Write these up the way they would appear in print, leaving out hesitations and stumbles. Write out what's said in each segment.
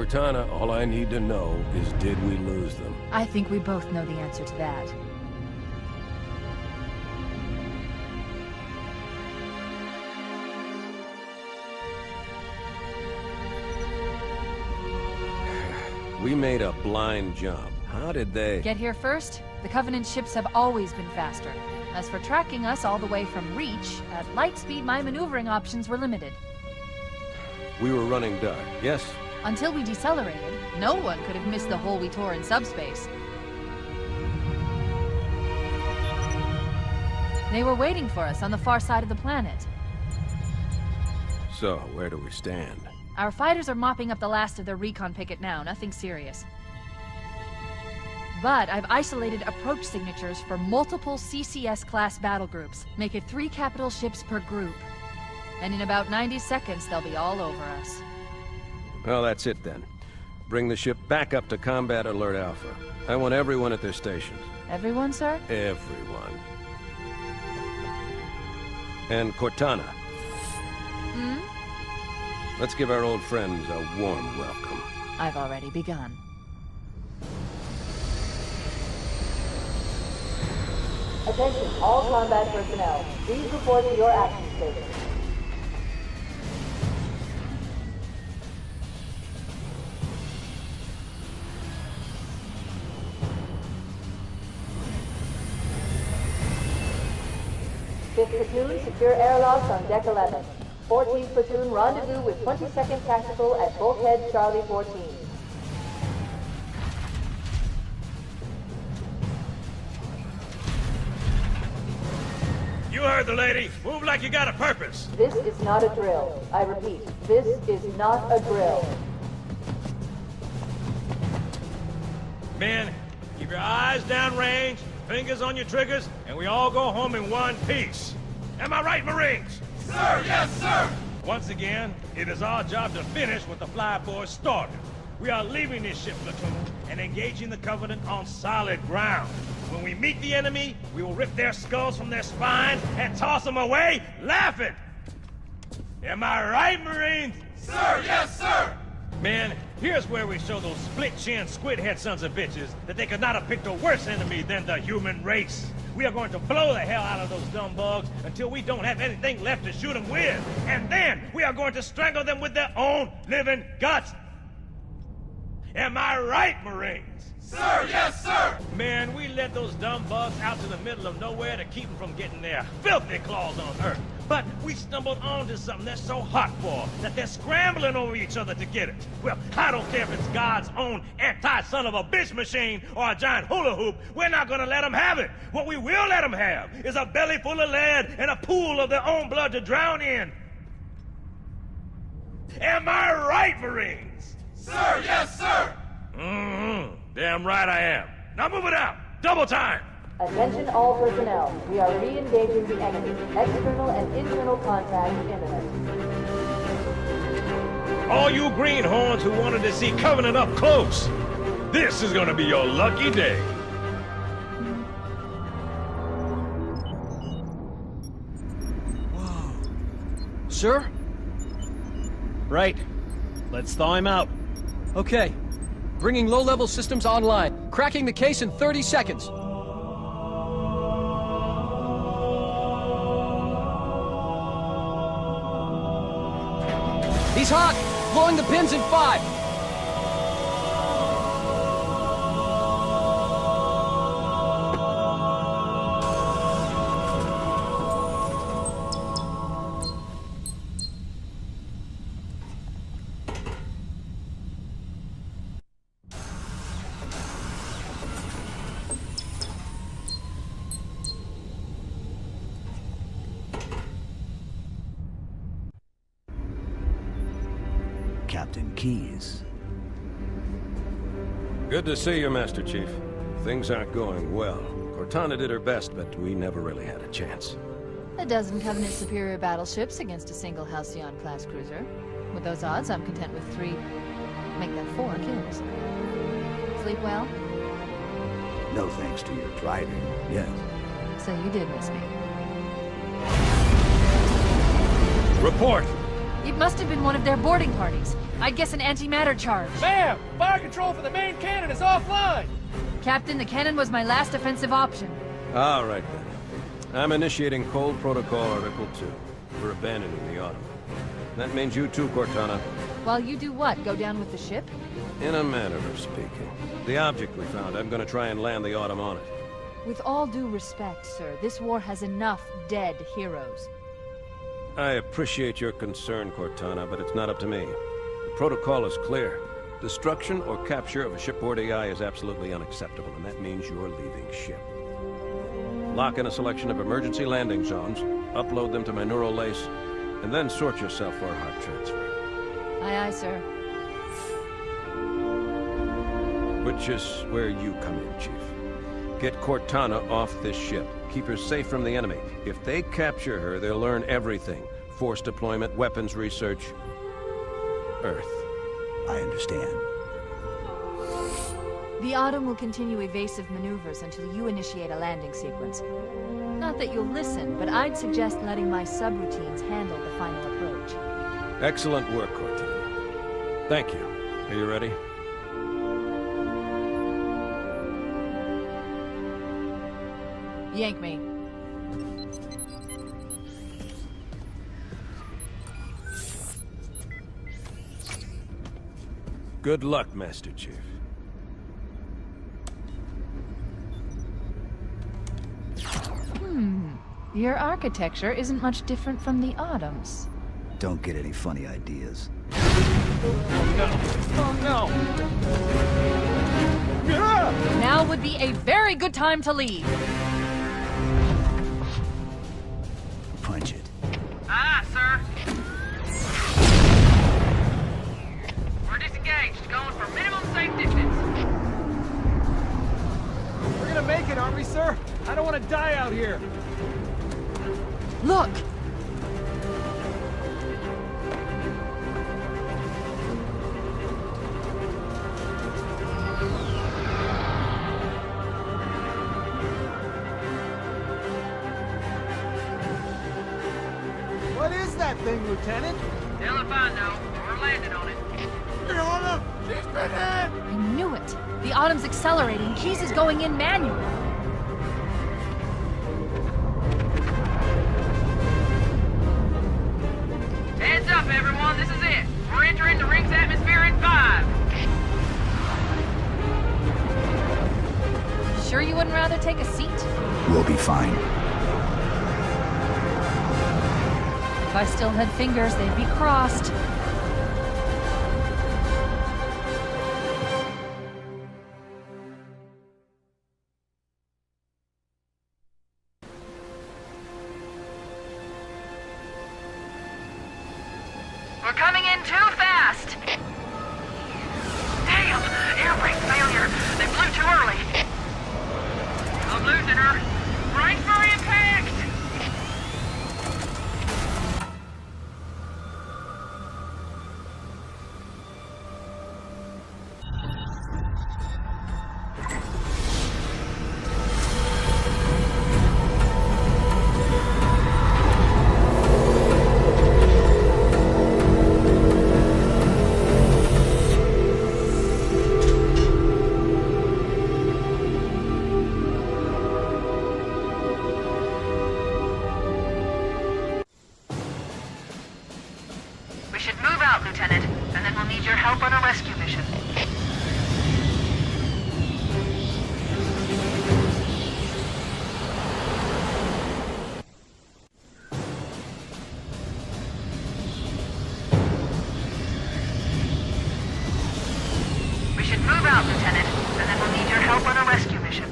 Cortana, all I need to know is did we lose them? I think we both know the answer to that. We made a blind jump. How did they... Get here first? The Covenant ships have always been faster. As for tracking us all the way from Reach, at light speed my maneuvering options were limited. We were running dark, yes? Until we decelerated, no one could have missed the hole we tore in subspace. They were waiting for us on the far side of the planet. So, where do we stand? Our fighters are mopping up the last of their recon picket now, nothing serious. But I've isolated approach signatures for multiple CCS-class battle groups. Make it 3 capital ships per group. And in about 90 seconds, they'll be all over us. Well, that's it then. Bring the ship back up to Combat Alert Alpha. I want everyone at their stations. Everyone, sir? Everyone. And Cortana. Let's give our old friends a warm welcome. I've already begun. Attention, all combat personnel. Please report to your action station. Fifth platoon, secure airlocks on deck 11. 14th platoon, rendezvous with 22nd Tactical at Bulkhead Charlie 14. You heard the lady. Move like you got a purpose. This is not a drill. I repeat, this is not a drill. Men, keep your eyes downrange, fingers on your triggers, and we all go home in one piece. Am I right, Marines? Sir, yes, sir! Once again, it is our job to finish what the flyboys started. We are leaving this ship platoon and engaging the Covenant on solid ground. When we meet the enemy, we will rip their skulls from their spines and toss them away, laughing. Am I right, Marines? Sir, yes, sir! Men, here's where we show those split-chin, squid-head sons of bitches that they could not have picked a worse enemy than the human race. We are going to blow the hell out of those dumb bugs until we don't have anything left to shoot them with. And then we are going to strangle them with their own living guts. Am I right, Marines? Sir, yes, sir! Man, we let those dumb bugs out to the middle of nowhere to keep them from getting their filthy claws on Earth. But we stumbled onto something they're so hot for that they're scrambling over each other to get it. Well, I don't care if it's God's own anti-son-of-a-bitch machine or a giant hula hoop. We're not gonna let them have it. What we will let them have is a belly full of lead and a pool of their own blood to drown in. Am I right, Marines? Sir, yes, sir! Damn right I am. Now move it out. Double time. Attention all personnel. We are re-engaging the enemy. External and internal contact imminent. All you greenhorns who wanted to see Covenant up close, this is gonna be your lucky day. Whoa. Sir? Right. Let's thaw him out. Okay. Bringing low-level systems online. Cracking the case in 30 seconds. He's hot! Blowing the pins in 5! Captain Keyes. Good to see you, Master Chief. Things aren't going well. Cortana did her best, but we never really had a chance. A dozen Covenant superior battleships against a single Halcyon-class cruiser. With those odds, I'm content with 3, make that 4 kills. Sleep well? No thanks to your driving, yes. So you did miss me. Report. It must have been one of their boarding parties. I guess an antimatter charge. Ma'am! Fire control for the main cannon is offline! Captain, the cannon was my last offensive option. All right, then. I'm initiating Cold Protocol Article 2. We're abandoning the Autumn. That means you too, Cortana. While you do what? Go down with the ship? In a manner of speaking. The object we found, I'm gonna try and land the Autumn on it. With all due respect, sir, this war has enough dead heroes. I appreciate your concern, Cortana, but it's not up to me. The protocol is clear. Destruction or capture of a shipboard AI is absolutely unacceptable, and that means you're leaving ship. Lock in a selection of emergency landing zones, upload them to my neural lace, and then sort yourself for a heart transfer. Aye, aye, sir. Which is where you come in, Chief. Get Cortana off this ship. Keep her safe from the enemy. If they capture her, they'll learn everything. Force deployment, weapons research. Earth. I understand. The Autumn will continue evasive maneuvers until you initiate a landing sequence. Not that you'll listen, but I'd suggest letting my subroutines handle the final approach. Excellent work, Cortana. Thank you. Are you ready? Yank me. Good luck, Master Chief. Your architecture isn't much different from the Autumn's. Don't get any funny ideas. Oh no! Now would be a very good time to leave. Punch it. Aye, sir. We're disengaged, going for minimum safe distance. We're gonna make it, aren't we, sir? I don't want to die out here. Look! What is that thing, Lieutenant? Hell if I know. We're landing on it. She's been hit! I knew it. The Autumn's accelerating. Keys is going in manual. Heads up, everyone. This is it. We're entering the ring's atmosphere in 5. Sure you wouldn't rather take a seat? We'll be fine. If I still had fingers, they'd be crossed. We're coming in too fast. Damn! Air brake failure. They blew too early. I'm losing her. Brace for impact! We should move out, Lieutenant, and then we'll need your help on a rescue mission. We should move out, Lieutenant, and then we'll need your help on a rescue mission.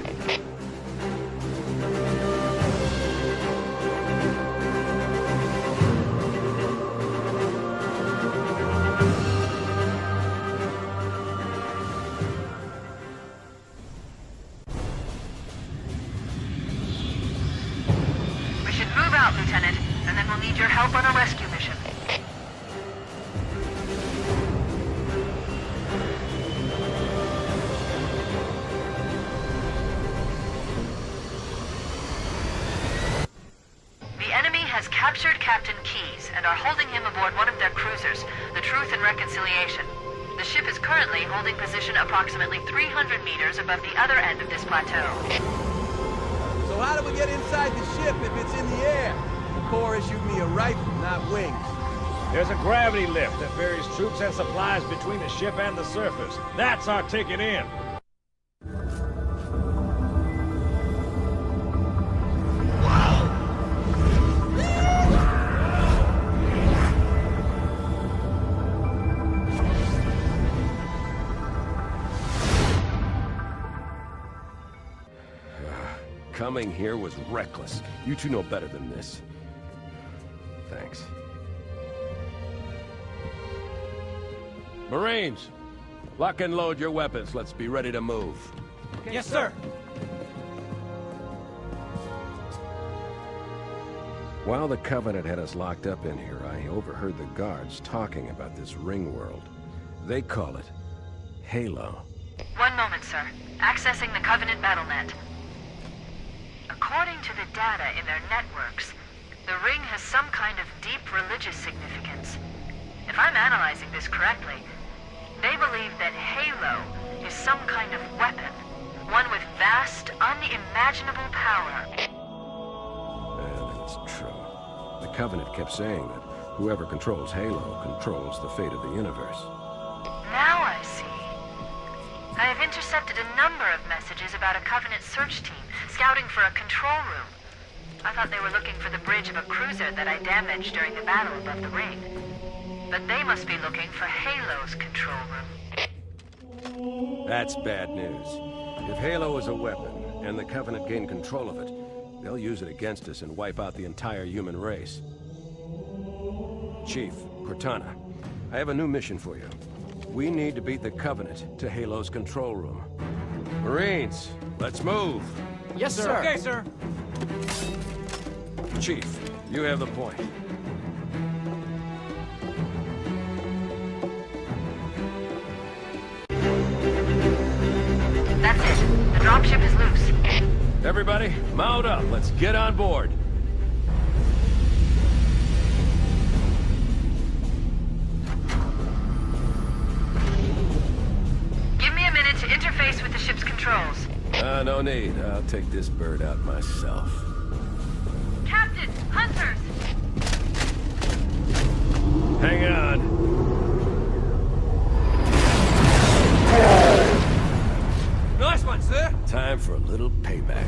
We should move out, Lieutenant, and then we'll need your help on a rescue mission. The enemy has captured captured Captain Keyes and are holding him aboard one of their cruisers, the Truth and Reconciliation. The ship is currently holding position approximately 300 meters above the other end of this plateau. So how do we get inside the ship if it's in the air? The Corps issued me a rifle, not wings. There's a gravity lift that ferries troops and supplies between the ship and the surface. That's our ticket in. Coming here was reckless. You two know better than this. Thanks. Marines, lock and load your weapons. Let's be ready to move. Okay, yes, sir. While the Covenant had us locked up in here, I overheard the guards talking about this ring world. They call it Halo. One moment, sir. Accessing the Covenant BattleNet. According to the data in their networks, the ring has some kind of deep religious significance. If I'm analyzing this correctly, they believe that Halo is some kind of weapon, one with vast, unimaginable power. And it's true. The Covenant kept saying that whoever controls Halo controls the fate of the universe. Now I see. I have intercepted a number of messages about a Covenant search team scouting for a control room. I thought they were looking for the bridge of a cruiser that I damaged during the battle above the ring. But they must be looking for Halo's control room. That's bad news. If Halo is a weapon, and the Covenant gain control of it, they'll use it against us and wipe out the entire human race. Chief, Cortana, I have a new mission for you. We need to beat the Covenant to Halo's control room. Marines, let's move! Yes, sir. Okay, sir. Chief, you have the point. That's it. The dropship is loose. Everybody, mount up. Let's get on board. Give me a minute to interface with the ship's controls. No need. I'll take this bird out myself. Captain! Hunters! Hang on. Nice one, sir. Time for a little payback.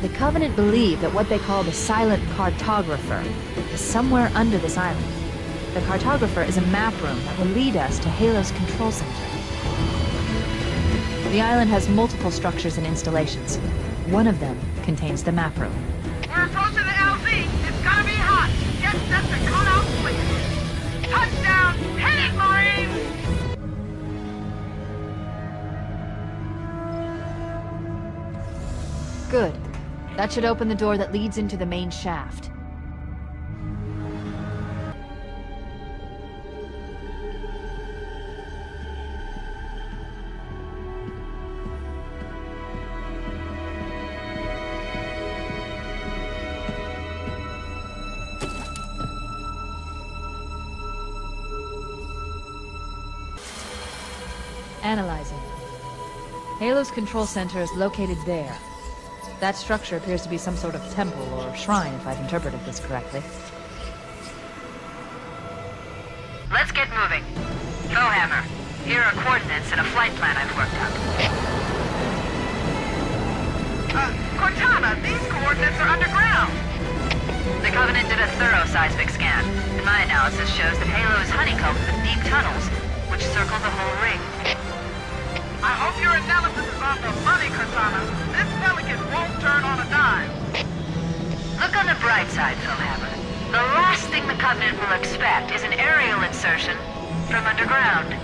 The Covenant believe that what they call the Silent Cartographer is somewhere under this island. The Cartographer is a map room that will lead us to Halo's control center. The island has multiple structures and installations. One of them contains the map room. We're approaching the LZ. It's gonna be hot. Get set to cut out quick. Touchdown! Hit it, Marines! Good. That should open the door that leads into the main shaft. Analyzing. Halo's control center is located there. That structure appears to be some sort of temple or shrine, if I've interpreted this correctly. Let's get moving. Bowhammer, here are coordinates and a flight plan I've worked out. Cortana, these coordinates are underground. The Covenant did a thorough seismic scan, and my analysis shows that Halo is honeycombed with deep tunnels, which circle the whole ring. I hope your analysis is on the money, Cortana. This Pelican won't turn on a dime. Look on the bright side, Bowhammer. The last thing the Covenant will expect is an aerial insertion from underground.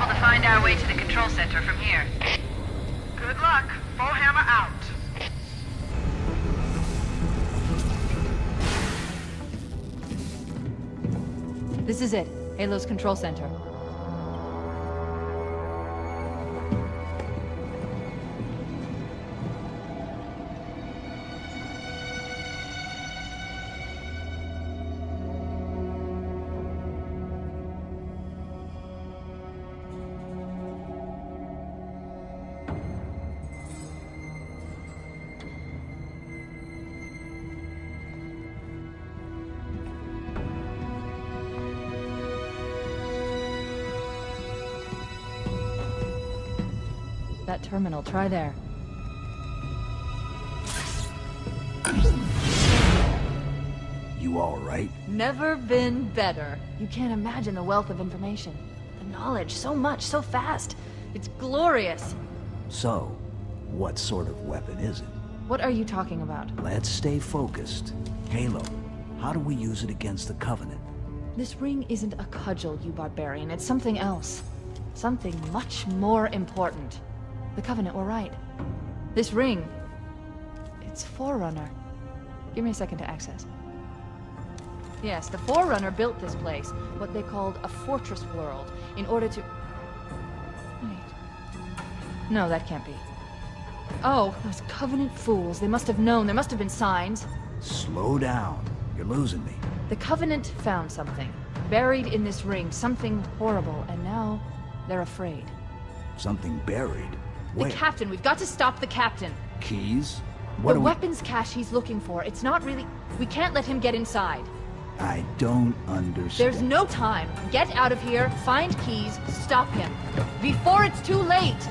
able to find our way to the control center from here. Good luck. Bowhammer out. This is it. Halo's control center. That terminal, try there. You all right? Never been better. You can't imagine the wealth of information. The knowledge, so much, so fast. It's glorious. So, what sort of weapon is it? What are you talking about? Let's stay focused. Halo, how do we use it against the Covenant? This ring isn't a cudgel, you barbarian. It's something else. Something much more important. The Covenant were right. This ring... it's Forerunner. Give me a second to access. Yes, the Forerunner built this place, what they called a fortress world, in order to... Wait. No, that can't be. Oh, those Covenant fools. They must have known. There must have been signs. Slow down. You're losing me. The Covenant found something. Buried in this ring. Something horrible. And now, they're afraid. Something buried? The Wait. captain. We've got to stop the captain. Keys? What The do we... weapons cache he's looking for. It's not really... We can't let him get inside. I don't understand. There's no time. Get out of here, find keys, stop him. Before it's too late!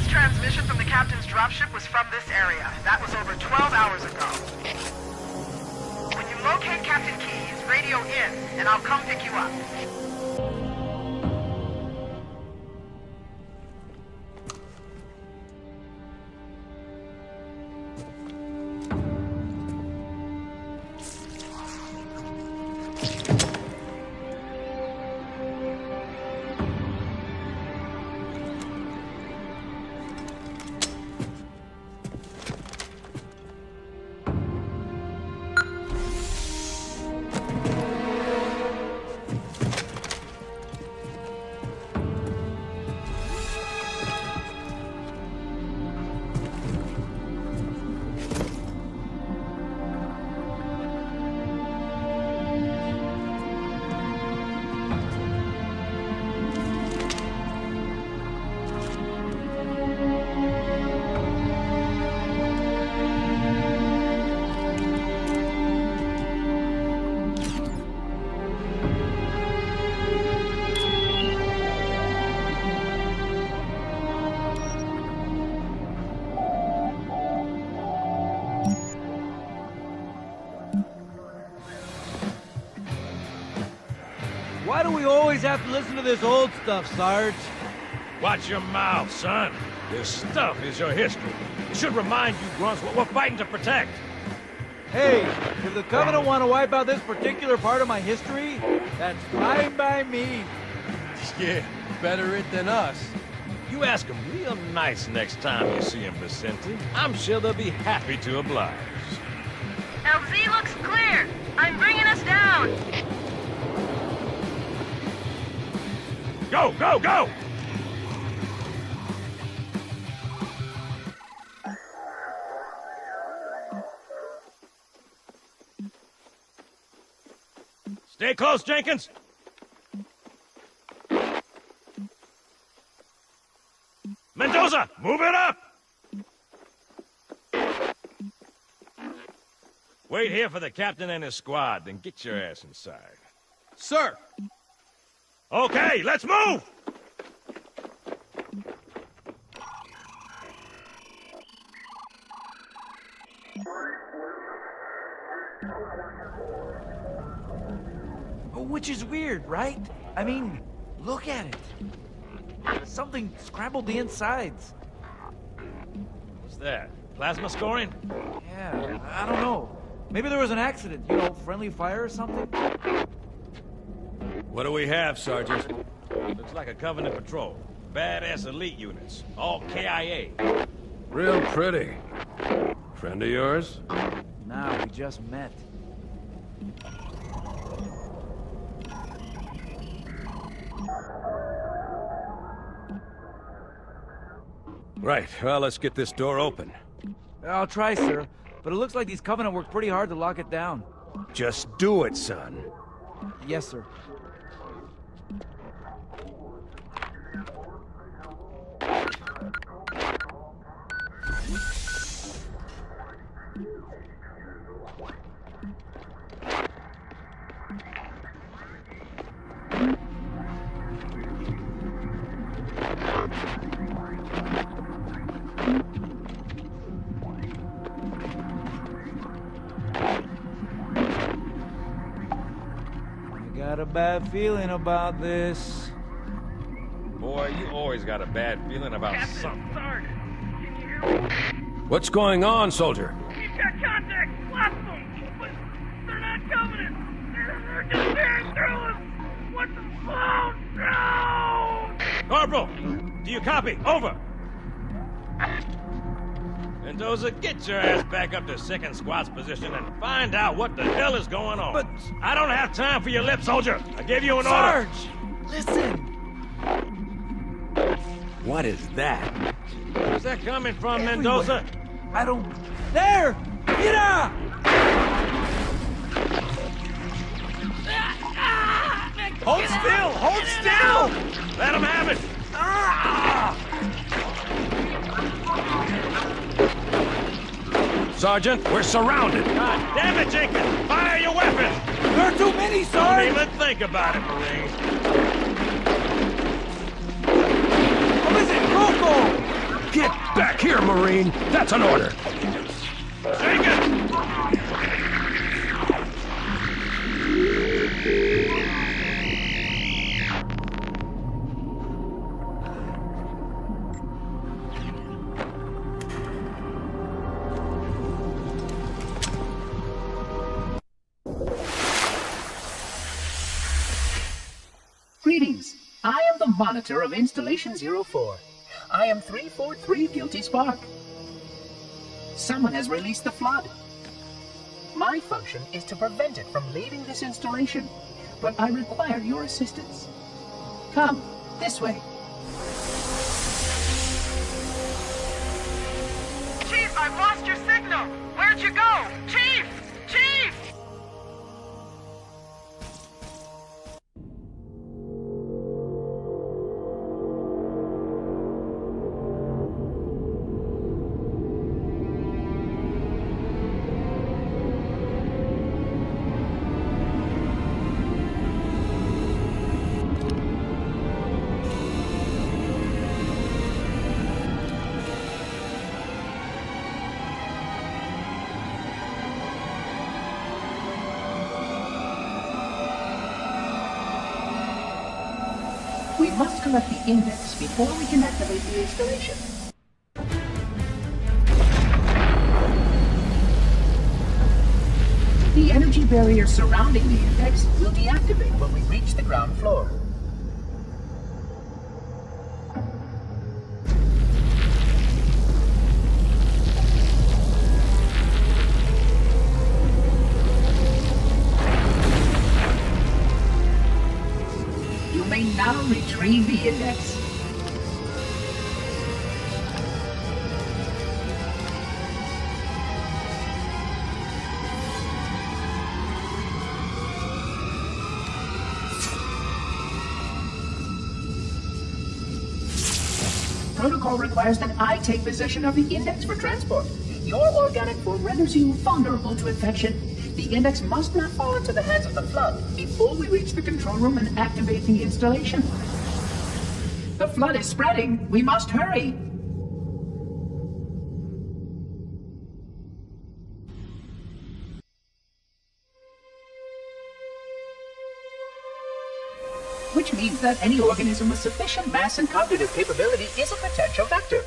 Transmission from the captain's dropship was from this area. That was over 12 hours ago. When you locate Captain Keyes, radio in, and I'll come pick you up. Why do we always have to listen to this old stuff, Sarge? Watch your mouth, son. This stuff is your history. It should remind you, grunts, what we're fighting to protect. Hey, if the Covenant want to wipe out this particular part of my history, that's fine by me. Yeah, better it than us. You ask them real nice next time you see him, Vicente. I'm sure they'll be happy to oblige. LZ looks clear. I'm bringing us down. Go, go, go! Stay close, Jenkins. Mendoza, move it up! Wait here for the captain and his squad, then get your ass inside. Sir! Okay, let's move! Which is weird, right? I mean, look at it. Something scrambled the insides. What's that? Plasma scoring? Yeah, I don't know. Maybe there was an accident, you know, friendly fire or something? What do we have, Sergeant? Looks like a Covenant patrol. Badass elite units. All KIA. Real pretty. Friend of yours? Nah, we just met. Right, well, let's get this door open. I'll try, sir. But it looks like these Covenant worked pretty hard to lock it down. Just do it, son. Yes, sir. Got a bad feeling about this. Boy, you always got a bad feeling about something. Sergeant, can you hear me? What's going on, soldier? He's got contact. Lots of them. But they're not Covenant. They're just tearing through us. What the phone? No! Corporal, do you copy? Over. Mendoza, get your ass back up to second squad's position and find out what the hell is going on. But I don't have time for your lip, soldier. I gave you an order. Sarge, listen. What is that? Where's that coming from, Mendoza? I don't... There! Mira! Hold still! Hold still! Let him have it! Sergeant, we're surrounded. God damn it, Jenkins! Fire your weapons! There are too many, Don't Sarge! even think about it, Marine. What is it? Rocco! Get back here, Marine! That's an order! Jenkins! Greetings. I am the monitor of Installation 04. I am 343 Guilty Spark. Someone has released the flood. My function is to prevent it from leaving this installation, but I require your assistance. Come, this way. Chief, I've lost your signal. Where'd you go? Chief! Chief! We must collect the index before we can activate the installation. The energy barrier surrounding the index will deactivate when we reach the ground floor. You may now retrieve the index. Protocol requires that I take possession of the index for transport. Your organic form renders you vulnerable to infection. The index must not fall into the hands of the Flood before we reach the control room and activate the installation. The Flood is spreading. We must hurry. which means that any organism with sufficient mass and cognitive capability is a potential vector.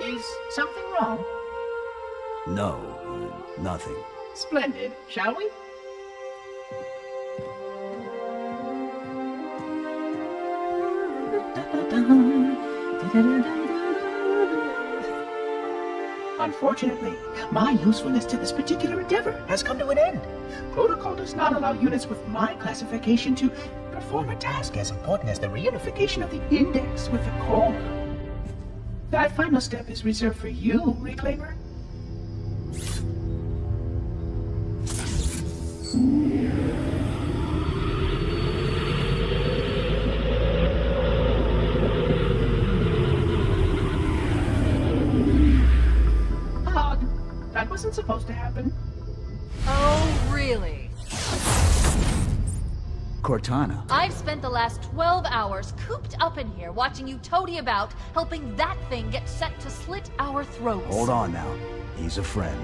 Is something wrong? No, nothing. Splendid, shall we? Unfortunately, my usefulness to this particular endeavor has come to an end. Protocol does not allow units with my classification to perform a task as important as the reunification of the index with the core. That final step is reserved for you, Reclaimer. Odd. That wasn't supposed to happen. Oh, really? Cortana. I've spent the last 12 hours cooped up in here watching you toady about, helping that thing get set to slit our throats. Hold on now. He's a friend.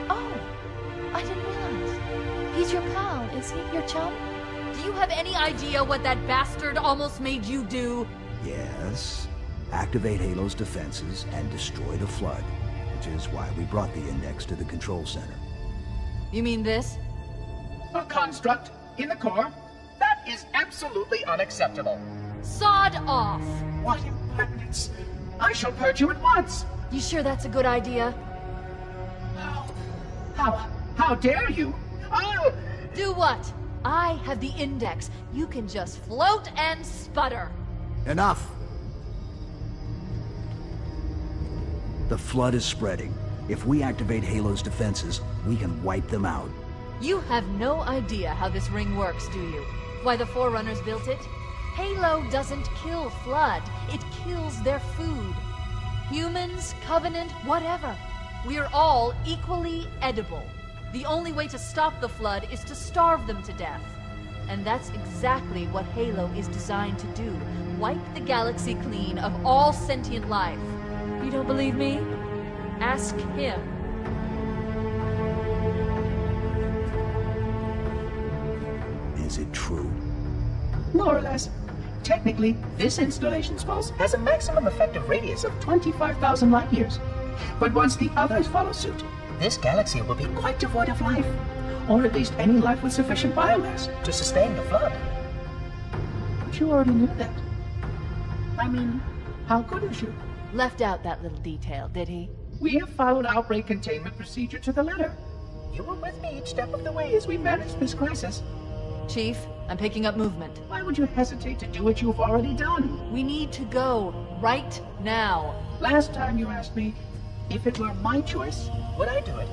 Oh, I didn't realize. He's your pal, is he? Your chum? Do you have any idea what that bastard almost made you do? Yes. Activate Halo's defenses and destroy the Flood, which is why we brought the index to the control center. You mean this? A construct in the core? That is absolutely unacceptable. Sod off! What impertinence! I shall purge you at once! You sure that's a good idea? How dare you? I'll... Do what? I have the index. You can just float and sputter. Enough! The Flood is spreading. If we activate Halo's defenses, we can wipe them out. You have no idea how this ring works, do you? Why the Forerunners built it? Halo doesn't kill Flood. It kills their food. Humans, Covenant, whatever. We're all equally edible. The only way to stop the Flood is to starve them to death. And that's exactly what Halo is designed to do. Wipe the galaxy clean of all sentient life. You don't believe me? Ask him. Is it true? More or less. Technically, this installation's pulse has a maximum effective radius of 25,000 light years. But once the others follow suit, this galaxy will be quite devoid of life. Or at least any life with sufficient biomass to sustain the Flood. But you already knew that. I mean, how couldn't you? Left out that little detail, did he? We have followed outbreak containment procedure to the letter. You were with me each step of the way as we managed this crisis. Chief, I'm picking up movement. Why would you hesitate to do what you've already done? We need to go right now. Last time you asked me, if it were my choice, would I do it?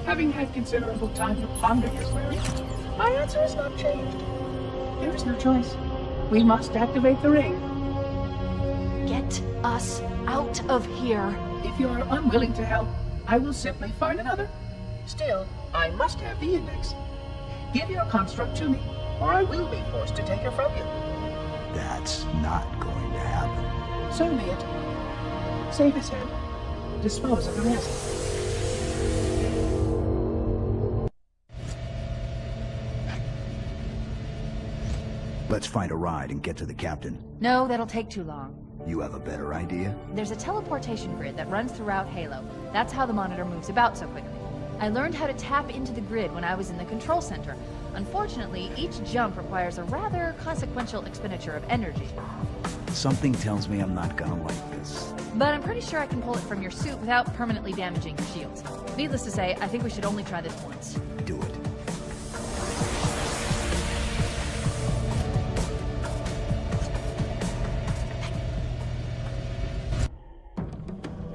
Having had considerable time to ponder your query, my answer has not changed. There is no choice. We must activate the ring. Get us out of here. If you are unwilling to help, I will simply find another. Still, I must have the index. Give your construct to me, or I will be forced to take it from you. That's not going to happen. So be it. Save his head. Dispose of the rest. Let's find a ride and get to the captain. No, that'll take too long. You have a better idea? There's a teleportation grid that runs throughout Halo. That's how the monitor moves about so quickly. I learned how to tap into the grid when I was in the control center. Unfortunately, each jump requires a rather consequential expenditure of energy. Something tells me I'm not gonna like this. But I'm pretty sure I can pull it from your suit without permanently damaging your shields. Needless to say, I think we should only try this once. Do it.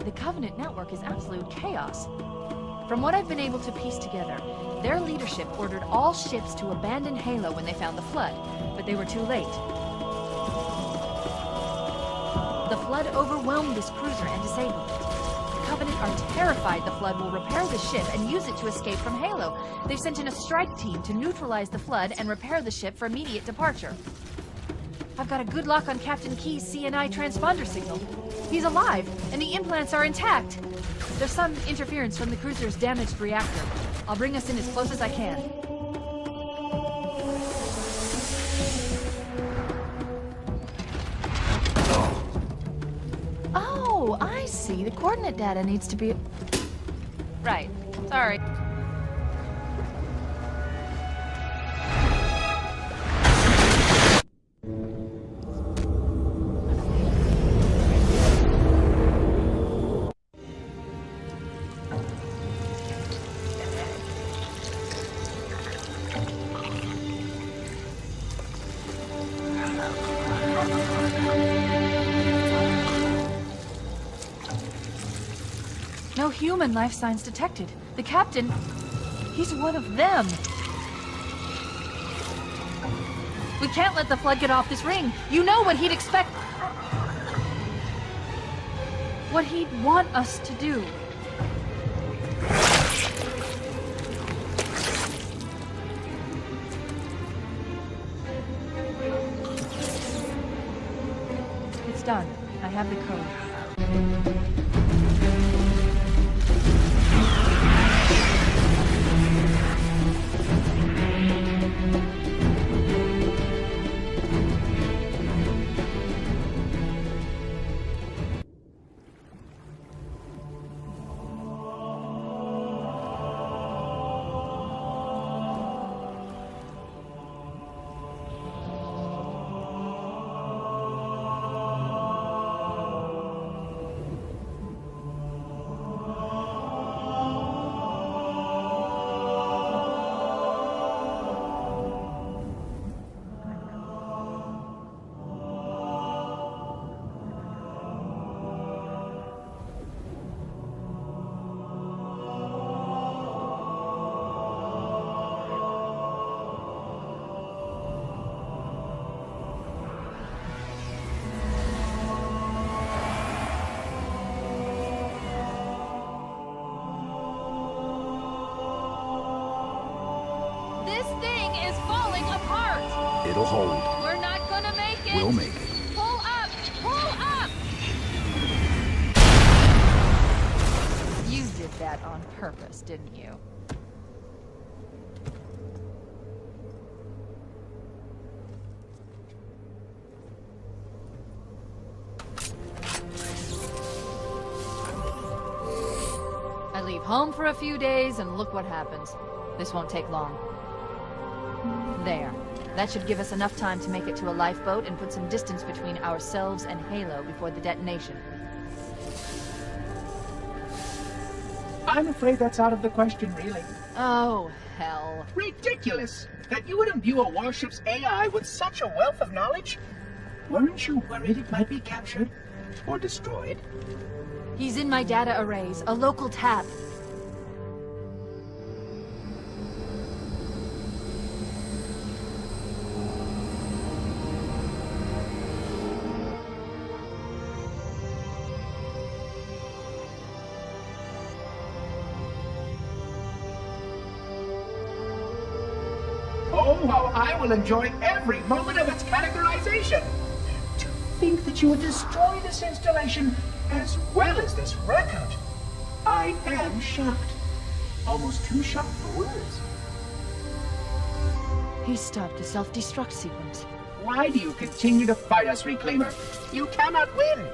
The Covenant network is absolute chaos. From what I've been able to piece together, their leadership ordered all ships to abandon Halo when they found the Flood, but they were too late. The Flood overwhelmed this cruiser and disabled it. The Covenant are terrified the Flood will repair the ship and use it to escape from Halo. They've sent in a strike team to neutralize the Flood and repair the ship for immediate departure. I've got a good lock on Captain Key's CNI transponder signal. He's alive, and the implants are intact. There's some interference from the cruiser's damaged reactor. I'll bring us in as close as I can. Oh, I see. The coordinate data needs to be... Right. Sorry. No human life signs detected. The captain, he's one of them. We can't let the Flood get off this ring. You know what he'd expect. What he'd want us to do. It's done. I have the code. This thing is falling apart! It'll hold. We're not gonna make it! We'll make it. Pull up! Pull up! You did that on purpose, didn't you? I leave home for a few days and look what happens. This won't take long. There. That should give us enough time to make it to a lifeboat and put some distance between ourselves and Halo before the detonation. I'm afraid that's out of the question, really. Oh, hell. Ridiculous! That you would imbue a warship's AI with such a wealth of knowledge? Weren't you worried it might be captured? Or destroyed? He's in my data arrays, a local tap. Oh, how I will enjoy every moment of its categorization! To think that you would destroy this installation as well as this record. I am shocked. Almost too shocked for words. He stopped the self-destruct sequence. Why do you continue to fight us, Reclaimer? You cannot win.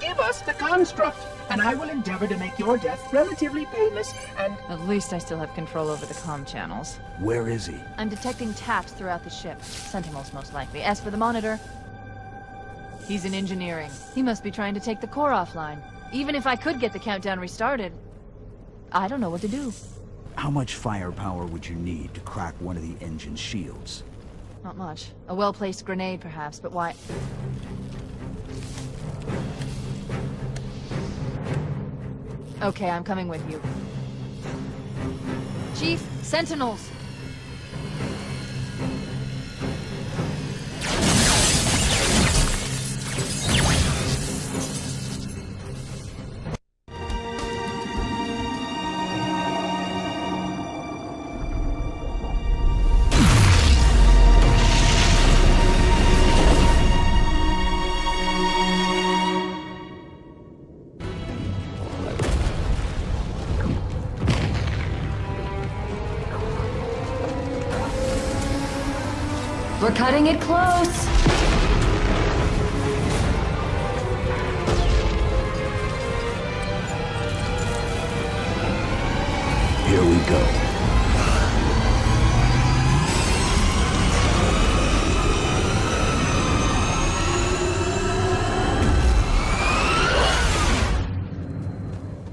Give us the construct, and I will endeavor to make your death relatively painless and... At least I still have control over the comm channels. Where is he? I'm detecting taps throughout the ship. Sentinels, most likely. As for the monitor... he's in engineering. He must be trying to take the core offline. Even if I could get the countdown restarted, I don't know what to do. How much firepower would you need to crack one of the engine's shields? Not much. A well-placed grenade, perhaps, but why... Okay, I'm coming with you. Chief, Sentinels! We're cutting it close! we go.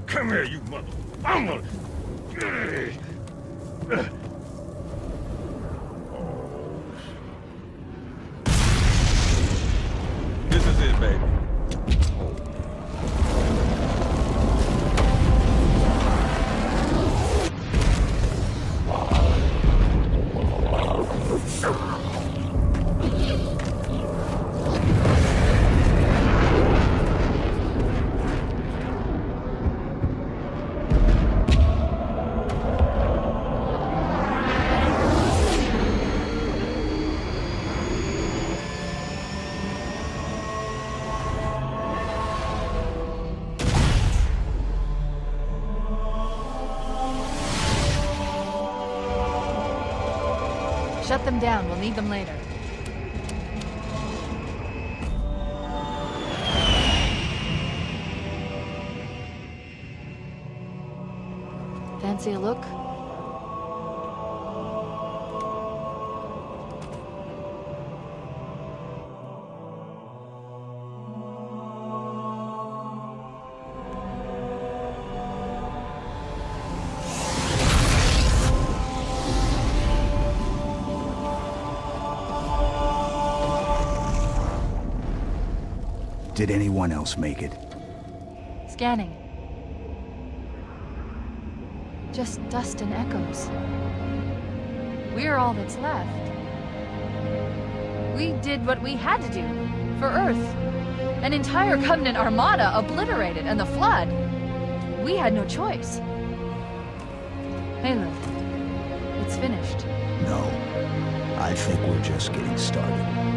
Come here, you mother... I'm gonna... This is it, baby. Shut them down. We'll need them later. Fancy a look? Did anyone else make it? Scanning. Just dust and echoes. We're all that's left. We did what we had to do for Earth. An entire Covenant armada obliterated, and the Flood. We had no choice. Halo, it's finished. No. I think we're just getting started.